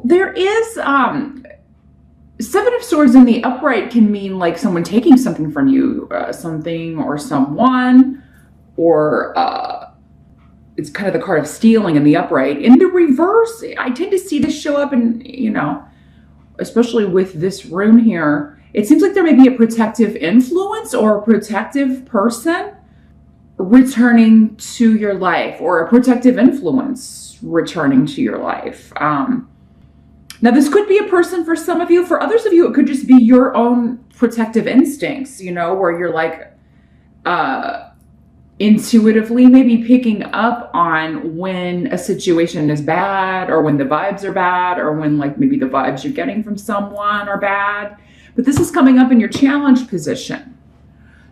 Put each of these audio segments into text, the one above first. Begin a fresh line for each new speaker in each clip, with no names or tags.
there is, Seven of Swords in the upright can mean like someone taking something from you, something or someone, or it's kind of the card of stealing in the upright. In the reverse, I tend to see this show up in, especially with this rune here, it seems like there may be a protective influence or a protective person returning to your life, or a protective influence returning to your life. Now, this could be a person for some of you. For others of you, it could just be your own protective instincts, where you're like intuitively maybe picking up on when a situation is bad, or when the vibes are bad, or when like maybe the vibes you're getting from someone are bad. But this is coming up in your challenge position.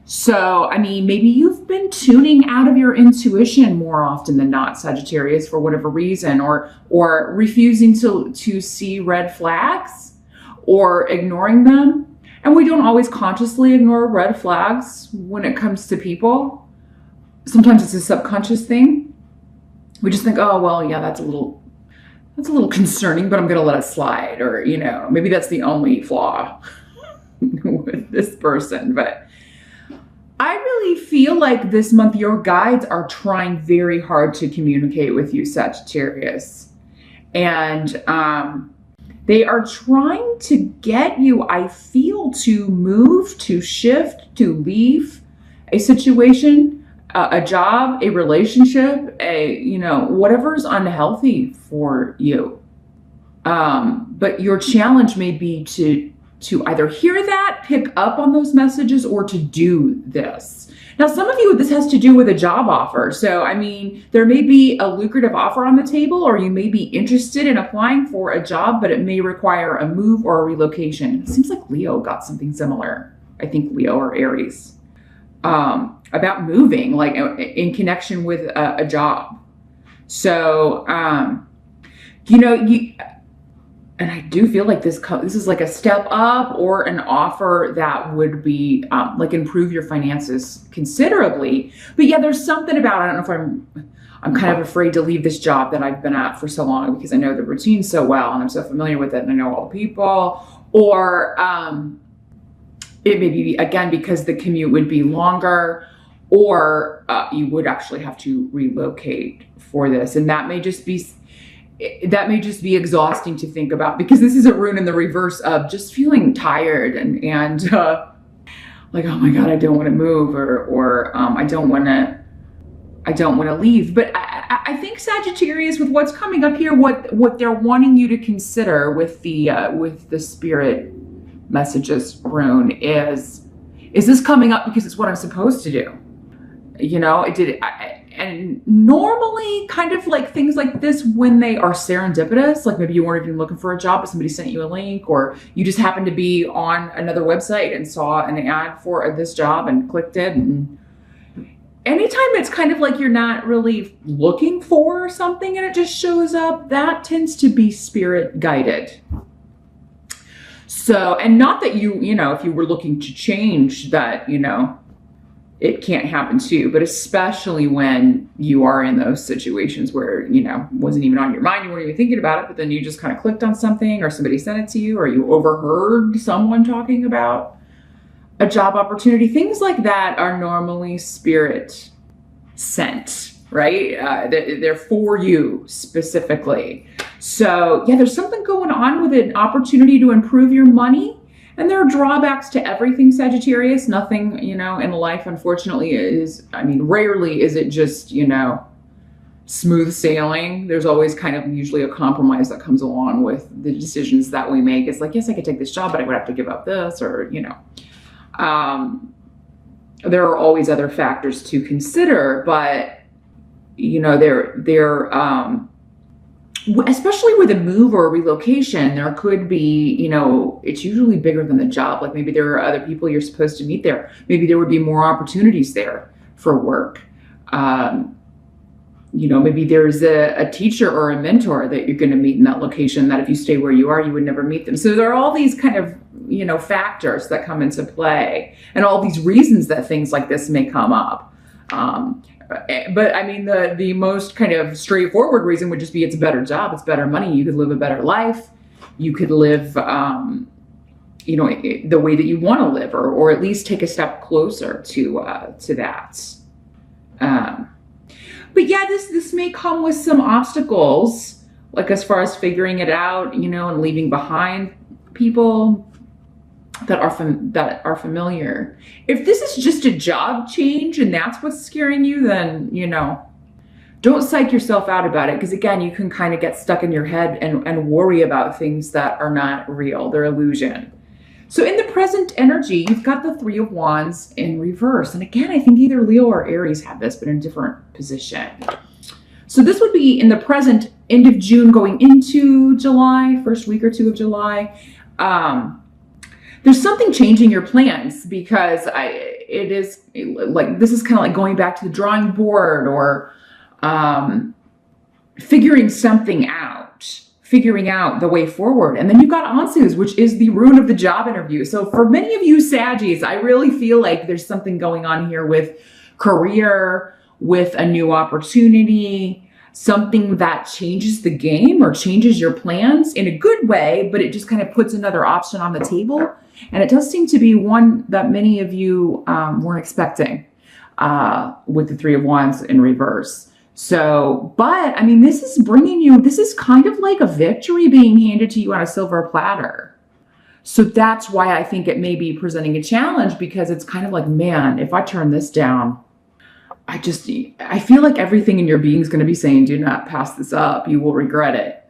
So, I mean, maybe you've been tuning out of your intuition more often than not, Sagittarius, for whatever reason, or refusing to see red flags or ignoring them. And we don't always consciously ignore red flags when it comes to people. Sometimes it's a subconscious thing. We just think, oh, well, yeah, that's a little concerning, but I'm going to let it slide. Or, maybe that's the only flaw with this person. But I really feel like this month your guides are trying very hard to communicate with you, Sagittarius. And they are trying to get you, I feel, to move, to shift, to leave a situation, a job, a relationship, whatever's unhealthy for you. But your challenge may be to either hear that, pick up on those messages, or to do this. Now, some of you, this has to do with a job offer. So, I mean, there may be a lucrative offer on the table, or you may be interested in applying for a job, but it may require a move or a relocation. It seems like Leo got something similar. I think Leo or Aries. About moving, like in connection with a job. So, and I do feel like this is like a step up or an offer that would be like improve your finances considerably. But yeah, there's something about, I don't know if I'm kind of afraid to leave this job that I've been at for so long because I know the routine so well and I'm so familiar with it and I know all the people. Or it may be, again, because the commute would be longer, or you would actually have to relocate for this. And that may just be exhausting to think about, because this is a rune in the reverse of just feeling tired and like, oh my God, I don't want to move, or I don't want to leave. But I think, Sagittarius, with what's coming up here, what they're wanting you to consider with the spirit messages rune is this coming up because it's what I'm supposed to do? And normally, kind of like things like this, when they are serendipitous, like maybe you weren't even looking for a job, but somebody sent you a link, or you just happened to be on another website and saw an ad for this job and clicked it. And anytime it's kind of like you're not really looking for something and it just shows up, that tends to be spirit guided. So, and not that if you were looking to change that, it can't happen to you, but especially when you are in those situations where, wasn't even on your mind, you weren't even thinking about it, but then you just kind of clicked on something, or somebody sent it to you, or you overheard someone talking about a job opportunity. Things like that are normally spirit sent, right? They're for you specifically. So yeah, there's something going on with an opportunity to improve your money. And there are drawbacks to everything, Sagittarius. Nothing, in life, unfortunately, rarely is it just, smooth sailing. There's always kind of usually a compromise that comes along with the decisions that we make. It's like, yes, I could take this job, but I would have to give up this, or, there are always other factors to consider, but, especially with a move or a relocation, there could be, it's usually bigger than the job. Like maybe there are other people you're supposed to meet there. Maybe there would be more opportunities there for work. Maybe there's a teacher or a mentor that you're going to meet in that location that if you stay where you are, you would never meet them. So there are all these kind of, factors that come into play, and all these reasons that things like this may come up. But I mean, the most kind of straightforward reason would just be it's a better job, it's better money, you could live a better life, you could live, you know, the way that you want to live, or at least take a step closer to that. But yeah, this may come with some obstacles, like as far as figuring it out, you know, and leaving behind people that are familiar. If this is just a job change and that's what's scaring you, then, you know, don't psych yourself out about it. Because again, you can kind of get stuck in your head and worry about things that are not real. They're illusion. So in the present energy, you've got the Three of Wands in reverse. And again, I think either Leo or Aries have this, but in a different position. So this would be in the present, end of June going into July, first week or two of July. There's something changing your plans, because it is like, this is kind of like going back to the drawing board, or figuring something out, figuring out the way forward. And then you've got Ansus, which is the rune of the job interview. So for many of you Saggies, I really feel like there's something going on here with career, with a new opportunity, something that changes the game or changes your plans in a good way, but it just kind of puts another option on the table. And it does seem to be one that many of you weren't expecting with the Three of Wands in reverse. So, but I mean, this is bringing you, this is kind of like a victory being handed to you on a silver platter. So that's why I think it may be presenting a challenge, because it's kind of like, man, if I turn this down, I feel like everything in your being is going to be saying, do not pass this up. You will regret it.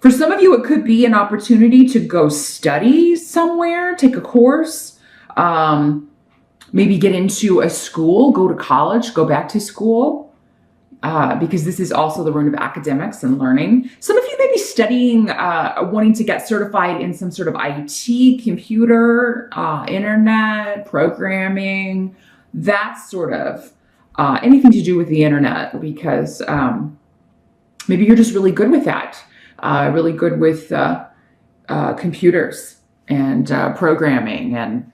For some of you, it could be an opportunity to go study somewhere, take a course, maybe get into a school, go to college, go back to school, because this is also the rune of academics and learning. Some of you may be studying, wanting to get certified in some sort of IT, computer, internet, programming, that sort of, anything to do with the internet, because maybe you're just really good with that, really good with computers and programming and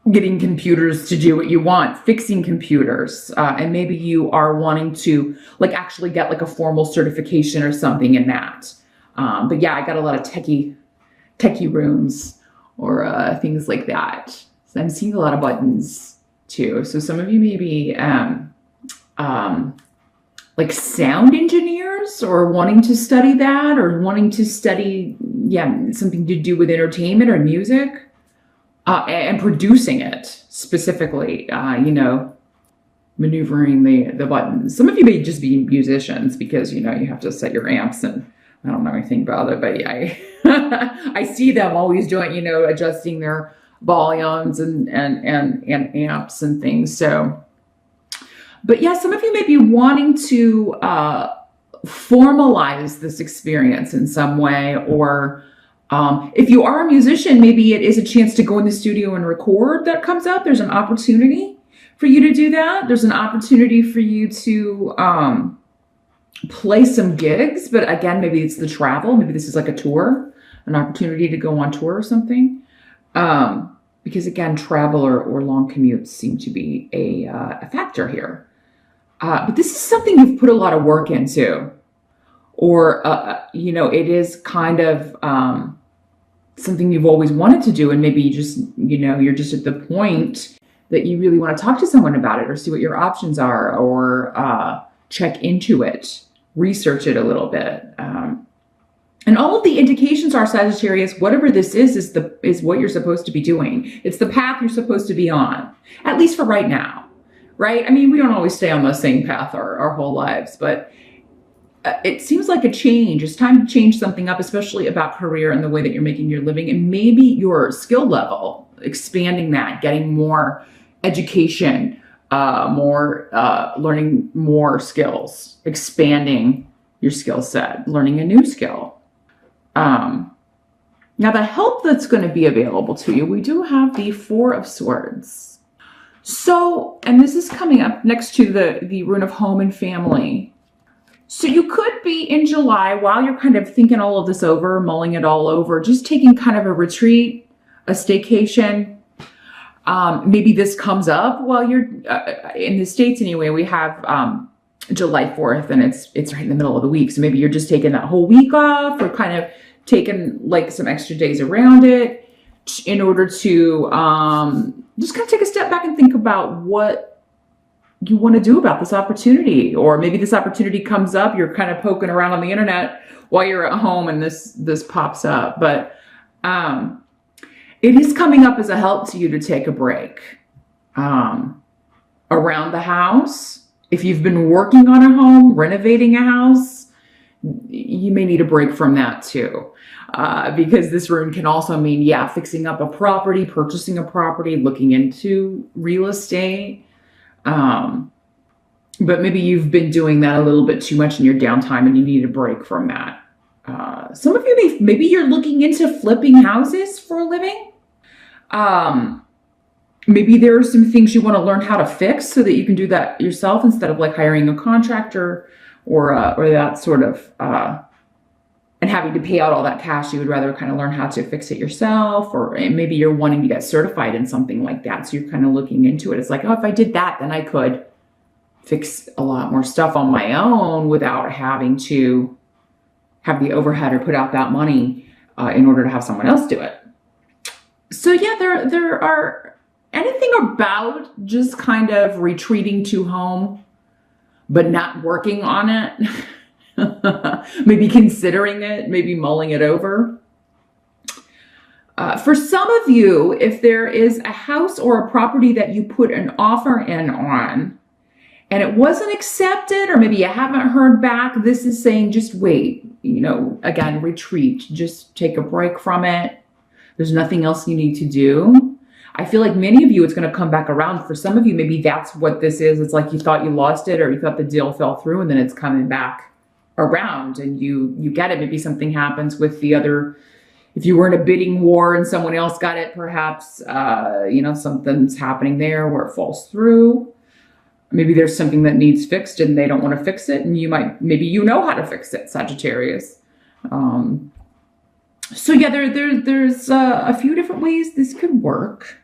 getting computers to do what you want, fixing computers. And maybe you are wanting to like actually get like a formal certification or something in that. But yeah, I got a lot of techie runes or things like that. So I'm seeing a lot of buttons too. So some of you may be like sound engineers, or wanting to study that, or wanting to study, yeah, something to do with entertainment or music, and producing it specifically, you know, maneuvering the buttons. Some of you may just be musicians, because, you know, you have to set your amps, and I don't know anything about it, but I see them always doing, you know, adjusting their volumes and amps and things. So, but yeah, some of you may be wanting to formalize this experience in some way, or if you are a musician, maybe it is a chance to go in the studio and record that comes up. There's an opportunity for you to do that. There's an opportunity for you to play some gigs, but again, maybe it's the travel. Maybe this is like a tour, an opportunity to go on tour or something. Because again, travel or long commutes seem to be a factor here. But this is something you've put a lot of work into, or, you know, it is kind of something you've always wanted to do. And maybe you just, you know, you're just at the point that you really want to talk to someone about it, or see what your options are, or check into it, research it a little bit. And all of the indications are, Sagittarius, whatever this is what you're supposed to be doing. It's the path you're supposed to be on, at least for right now, right? I mean, we don't always stay on the same path our whole lives, but it seems like a change. It's time to change something up, especially about career and the way that you're making your living, and maybe your skill level, expanding that, getting more education, learning more skills, expanding your skill set, learning a new skill. Now the help that's going to be available to you, we do have the Four of Swords. So, and this is coming up next to the rune of home and family. So you could be in July, while you're kind of thinking all of this over, mulling it all over, just taking kind of a retreat, a staycation, Maybe this comes up while you're in the States anyway. We have July 4th and it's right in the middle of the week. So maybe you're just taking that whole week off or kind of taking like some extra days around it in order to just kind of take a step back and think about what you want to do about this opportunity. Or maybe this opportunity comes up, you're kind of poking around on the internet while you're at home and this pops up. But it is coming up as a help to you to take a break around the house. If you've been working on a home, renovating a house, you may need a break from that too. Because this rune can also mean, yeah, fixing up a property, purchasing a property, looking into real estate. But maybe you've been doing that a little bit too much in your downtime and you need a break from that. Some of you maybe you're looking into flipping houses for a living. Maybe there are some things you want to learn how to fix so that you can do that yourself instead of like hiring a contractor or that sort of, and having to pay out all that cash. You would rather kind of learn how to fix it yourself, or maybe you're wanting to get certified in something like that. So you're kind of looking into it. It's like, oh, if I did that, then I could fix a lot more stuff on my own without having to have the overhead or put out that money in order to have someone else do it. So yeah, there are anything about just kind of retreating to home, but not working on it. Maybe considering it, maybe mulling it over. For some of you, if there is a house or a property that you put an offer in on and it wasn't accepted, or maybe you haven't heard back, this is saying just wait, again, retreat, just take a break from it. There's nothing else you need to do. I feel like many of you, it's going to come back around. For some of you, maybe that's what this is. It's like you thought you lost it or you thought the deal fell through and then it's coming back around and you get it. Maybe something happens with the other. If you were in a bidding war and someone else got it, perhaps, something's happening there where it falls through. Maybe there's something that needs fixed and they don't want to fix it. And maybe you know how to fix it, Sagittarius. So yeah, there's a few different ways this could work.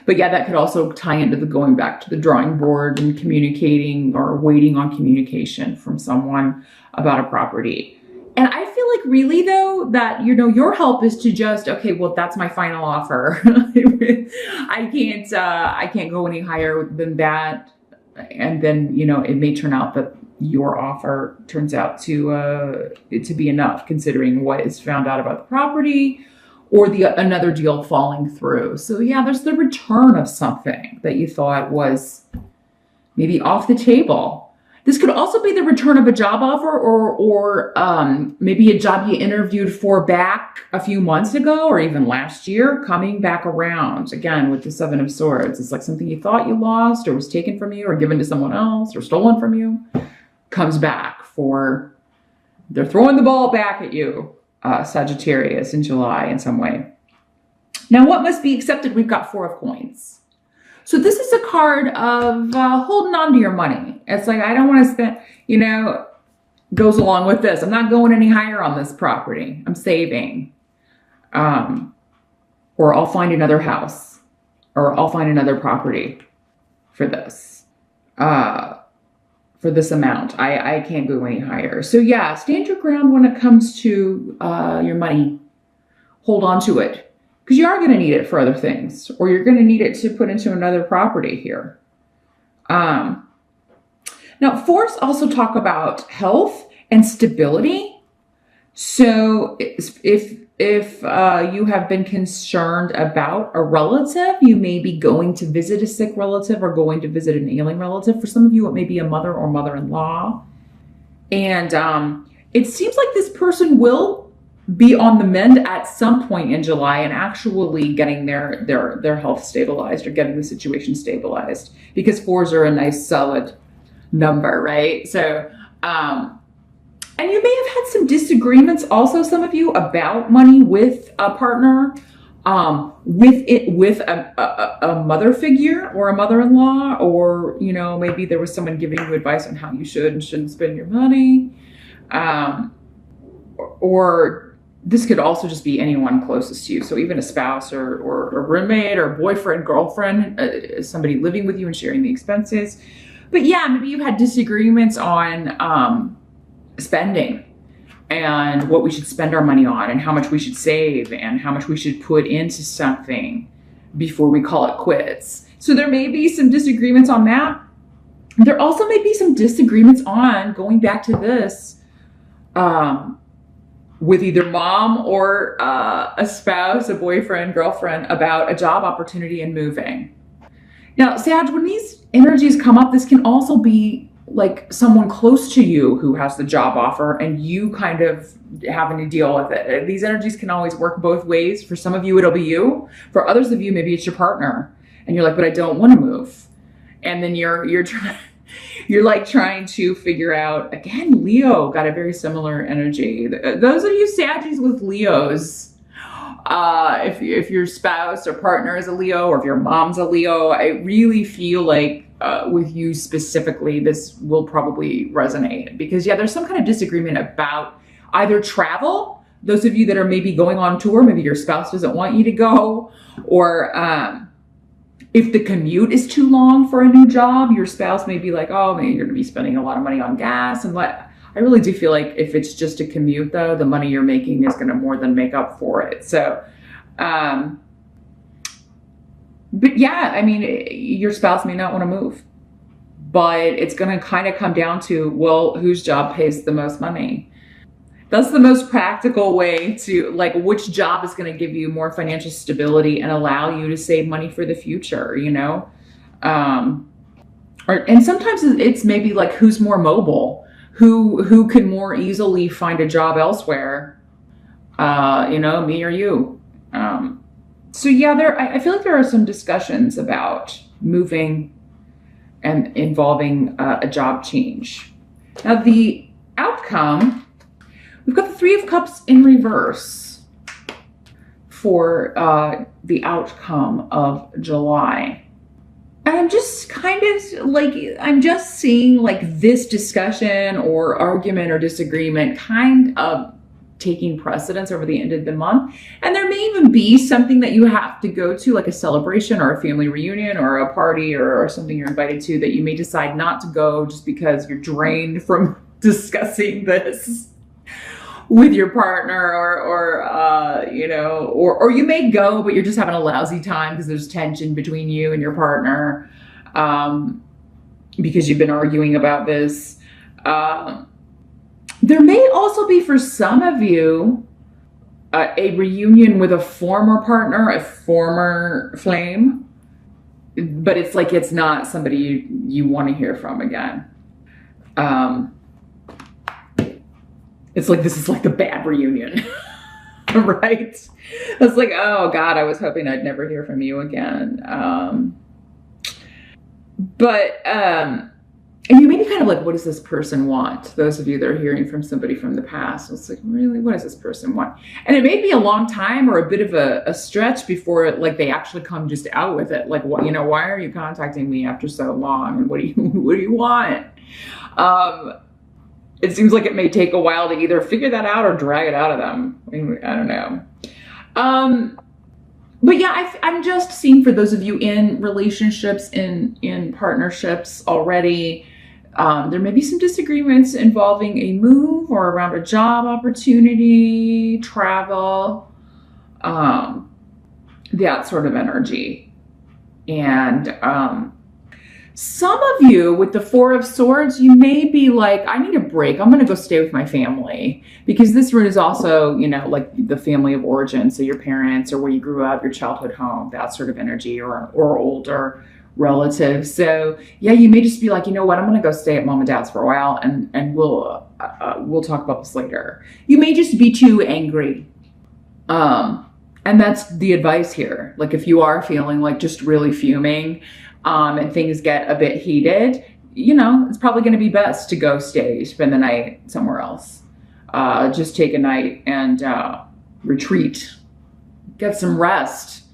But yeah, that could also tie into the going back to the drawing board and communicating or waiting on communication from someone about a property. And I feel like really though that, your help is to just, okay, well, that's my final offer. I can't go any higher than that. And then, it may turn out that your offer turns out to be enough considering what is found out about the property or another deal falling through. So yeah, there's the return of something that you thought was maybe off the table. This could also be the return of a job offer or maybe a job you interviewed for back a few months ago or even last year coming back around. Again, with the Seven of Swords, it's like something you thought you lost or was taken from you or given to someone else or stolen from you comes back they're throwing the ball back at you, Sagittarius, in July in some way. Now, what must be accepted? We've got Four of Coins. So this is a card of holding on to your money. It's like, I don't want to spend, goes along with this. I'm not going any higher on this property. I'm saving. Or I'll find another house. Or I'll find another property for this. For this amount. I can't go any higher. So yeah, stand your ground when it comes to your money. Hold on to it. Because you are going to need it for other things, or you're going to need it to put into another property here. Now, fours also talk about health and stability. So if you have been concerned about a relative, you may be going to visit a sick relative or going to visit an ailing relative. For some of you, it may be a mother or mother-in-law. And it seems like this person will be on the mend at some point in July and actually getting their health stabilized or getting the situation stabilized, because fours are a nice solid number, right? So, and you may have had some disagreements also, some of you, about money with a partner, with a mother figure or a mother-in-law, or, maybe there was someone giving you advice on how you should and shouldn't spend your money, or this could also just be anyone closest to you. So even a spouse or a roommate or boyfriend, girlfriend, somebody living with you and sharing the expenses. But yeah, maybe you've had disagreements on spending and what we should spend our money on and how much we should save and how much we should put into something before we call it quits. So there may be some disagreements on that. There also may be some disagreements on going back to this with either mom or a spouse, a boyfriend, girlfriend about a job opportunity and moving. Now, Sag, when these energies come up, this can also be like someone close to you who has the job offer and you kind of having to deal with it. These energies can always work both ways. For some of you, it'll be you. For others of you, maybe it's your partner. And you're like, but I don't want to move. And then you're like trying to figure out, again, Leo got a very similar energy. Those of you Saggies with Leos, if your spouse or partner is a Leo, or if your mom's a Leo, I really feel like with you specifically, this will probably resonate because yeah, there's some kind of disagreement about either travel. Those of you that are maybe going on tour, maybe your spouse doesn't want you to go, or if the commute is too long for a new job, your spouse may be like, oh, maybe you're going to be spending a lot of money on gas. And I really do feel like if it's just a commute, though, the money you're making is going to more than make up for it. So, but yeah, I mean, your spouse may not want to move, but it's going to kind of come down to, well, whose job pays the most money? That's the most practical way to, like, which job is going to give you more financial stability and allow you to save money for the future, you know? And sometimes it's maybe like who's more mobile, who can more easily find a job elsewhere, you know, me or you. So yeah, I feel like there are some discussions about moving and involving a job change. Now the outcome, we've got the Three of Cups in reverse for the outcome of July. And I'm just kind of like, I'm just seeing like this discussion or argument or disagreement kind of taking precedence over the end of the month. And there may even be something that you have to go to, like a celebration or a family reunion or a party or something you're invited to, that you may decide not to go just because you're drained from discussing this with your partner, or you know, or you may go, but you're just having a lousy time because there's tension between you and your partner, because you've been arguing about this. There may also be, for some of you, a reunion with a former partner, a former flame, but it's like, it's not somebody you want to hear from again. It's like, this is like the bad reunion, right? It's like, oh God, I was hoping I'd never hear from you again. And you may be kind of like, what does this person want? Those of you that are hearing from somebody from the past, it's like, really, what does this person want? And it may be a long time or a bit of a stretch before like they actually come just out with it. Like, what, you know, why are you contacting me after so long? And what do you want? It seems like it may take a while to either figure that out or drag it out of them. I don't know. But yeah, I'm just seeing, for those of you in relationships, in partnerships already, there may be some disagreements involving a move or around a job opportunity, travel, that sort of energy. And some of you with the Four of Swords, you may be like, I need a break. I'm going to go stay with my family, because this root is also, you know, like the family of origin. So your parents or where you grew up, your childhood home, that sort of energy, or older relatives. So yeah, you may just be like, you know what, I'm going to go stay at mom and dad's for a while, and we'll talk about this later. You may just be too angry. And that's the advice here. Like, if you are feeling like just really fuming, and things get a bit heated, you know, it's probably going to be best to go spend the night somewhere else. Just take a night and retreat, get some rest,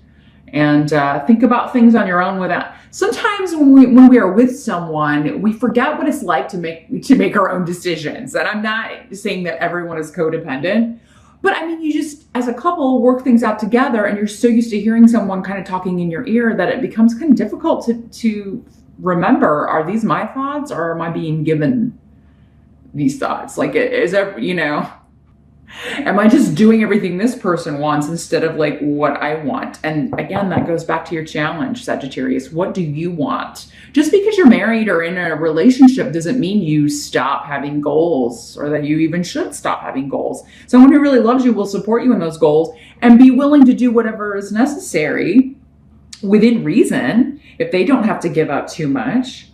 and think about things on your own without. Sometimes when we are with someone, we forget what it's like to make our own decisions. And I'm not saying that everyone is codependent, But I mean, you just, as a couple, work things out together, and you're so used to hearing someone kind of talking in your ear that it becomes kind of difficult to remember, are these my thoughts or am I being given these thoughts? Like, is that, you know, am I just doing everything this person wants instead of like what I want? And again, that goes back to your challenge, Sagittarius. What do you want? Just because you're married or in a relationship doesn't mean you stop having goals, or that you even should stop having goals. Someone who really loves you will support you in those goals and be willing to do whatever is necessary within reason, if they don't have to give up too much,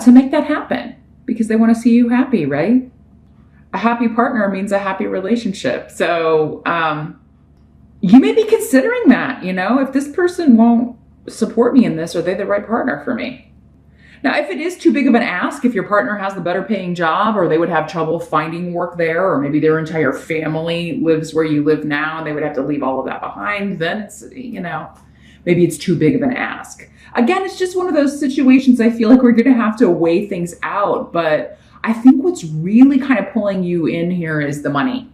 to make that happen, because they want to see you happy, right? A happy partner means a happy relationship. So you may be considering that, you know, if this person won't support me in this, are they the right partner for me? Now, if it is too big of an ask, if your partner has the better paying job, or they would have trouble finding work there, or maybe their entire family lives where you live now and they would have to leave all of that behind, then it's, you know, maybe it's too big of an ask. Again, it's just one of those situations I feel like we're going to have to weigh things out. But I think what's really kind of pulling you in here is the money.